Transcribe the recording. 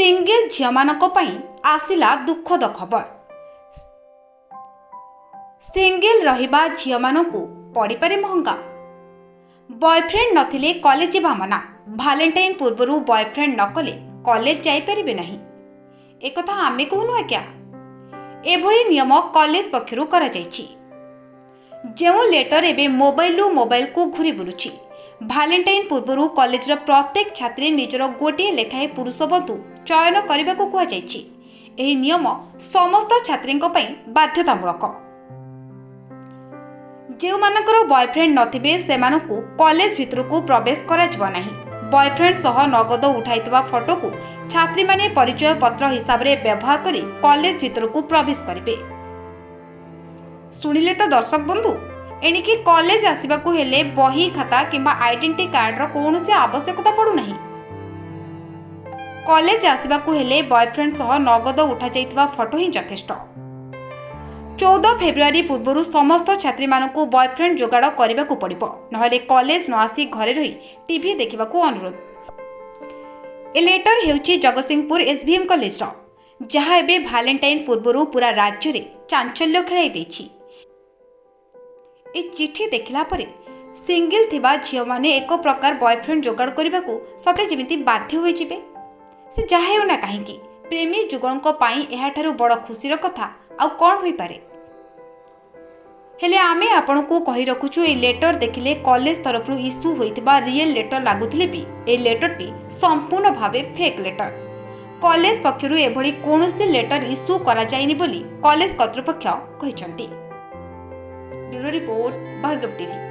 Single झीलमानक पई आसिला दुखद खबर। सिंगल रहिबा झीलमानकु पड़िपारे महंगा। बॉयफ्रेंड नथिले कॉलेज जीवा मना। भालेंटाइन पूर्वरु बॉयफ्रेंड नकले कॉलेज जाई परिबे नहीं। एकथा आमे कहूनु आज्ञा। एभली नियम कॉलेज पक्षरु करा जायछि। जेउ लेटर एबे मोबाइल को घुरी बुलुछि। भालेंटाइन पूर्वरु कॉलेजर प्रत्येक छात्री निजर गोटे लेखाए पुरुष बंधु चयन करने को कहुଯାଇଛି। एही नियम समस्त छात्रींक पई बाध्यतामूलक। जेउ मानकर बॉयफ्रेंड नथिबे सेमानकु कॉलेज भितरकु प्रवेश कराजिबो नाही। बॉयफ्रेंड सह नगद उठाइतबा फोटो को छात्री माने परिचय पत्र हिसाब रे व्यवहार करी कॉलेज भितरकु प्रवेश करिबे। सुनिले तो दर्शक बंधु, एणिकी कॉलेज आसवाकू हेले बही खाता किंबा आइडेंटिटी कार्ड रो कोनोसी आवश्यकता पड़ू नहीं। कॉलेज आसवाकू हेले बॉयफ्रेंड सह नगद उठा जाइतबा फोटो ही यथेष्ट। 14 फेब्रुआरी पूर्व समस्त छात्री मानकू बॉयफ्रेंड जोगाड़ करने को पड़िबो, नहले कॉलेज न आसी घरे रही टीवी देखिबाकू अनुरोध। ए लेटर हेउची जगतसिंहपुर एसबीएम कॉलेज रो, जहाँ एबे भालेंटाइन पूर्व पूरा राज्य रे चांचल्य खेलाई देछि। ए चिठी देखिला परे सिंगल थिबा झियो माने एक प्रकार बॉयफ्रेंड जोगाड़ करने को सते जेमिति बाध्य होई जिबे। से जाहे हो ना काहेकि प्रेमी जुगलक पाई एहाठारु बड़ खुशीर कथा आउ कौन होई पारे। हेले आमे आपन को कहि रखुछु, ए लेटर देखिले कॉलेज तरफ इश्यू होइतिबा रियल लेटर लागुथिले भी ए लेटरटी संपूर्ण भावे फेक लेटर। कॉलेज पक्षरु एभली कोनोसी लेटर इश्यू करा जाइनि बोली कॉलेज कर्तृपक्ष कहिसंती। Bureau report, Bhargav TV.